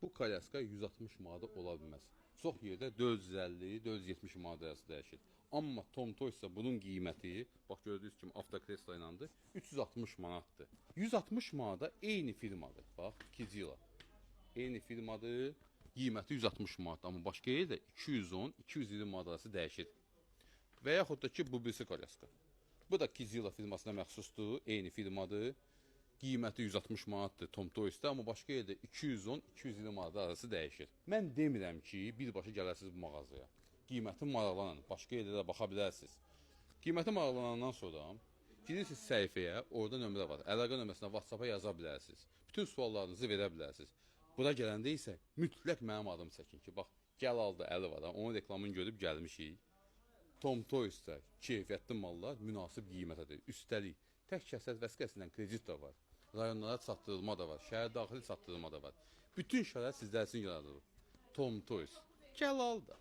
Bu kalyaska 160 manata ola bilməz. Çox yerdə 450, 470 manat arası dəyişir. Amma Tom Toys-sa bunun qiyməti, bax gördüyünüz kimi avtokresla iləndir, 360 manatdır. 160 manata eyni firmadır. Bax, 2 yıla. Eyni firmadır, qiyməti 160 manat, amma başqa yerdə 210, 220 manat arası dəyişir. Və yaxud da ki, bu birisi kalyaska. Bu da Kizila firmasına məxsusdur, eyni firmadır. Qiyməti 160 manatdır Tom Toys-da, amma başqa yerdə 210-220 manat arası dəyişir. Mən demirəm ki, birbaşa gələsiniz bu mağazaya. Qiyməti maraqlanın, başqa yerdə də baxa bilərsiniz. Qiyməti maraqlanandan sonra girirsiniz səhifəyə, orada nömrə var. Əlaqə nömrəsinə WhatsApp-a yaza bilərsiniz. Bütün suallarınızı verə bilərsiniz. Bura gələndə isə mütləq mənim adımı çəkin ki, bax, gəl aldı əli var, onun reklamını görüb gəlmişik. Tom Toys-da keyfiyyətli mallar münasib qiymətədir. Üstəlik, tək kəsət vəsiqəsindən kredit də var. Rayonlara çatdırılma da var, şəhər daxili çatdırılma da var. Bütün şərait sizlər üçün yaradılır. Tom Toys, gəl al da.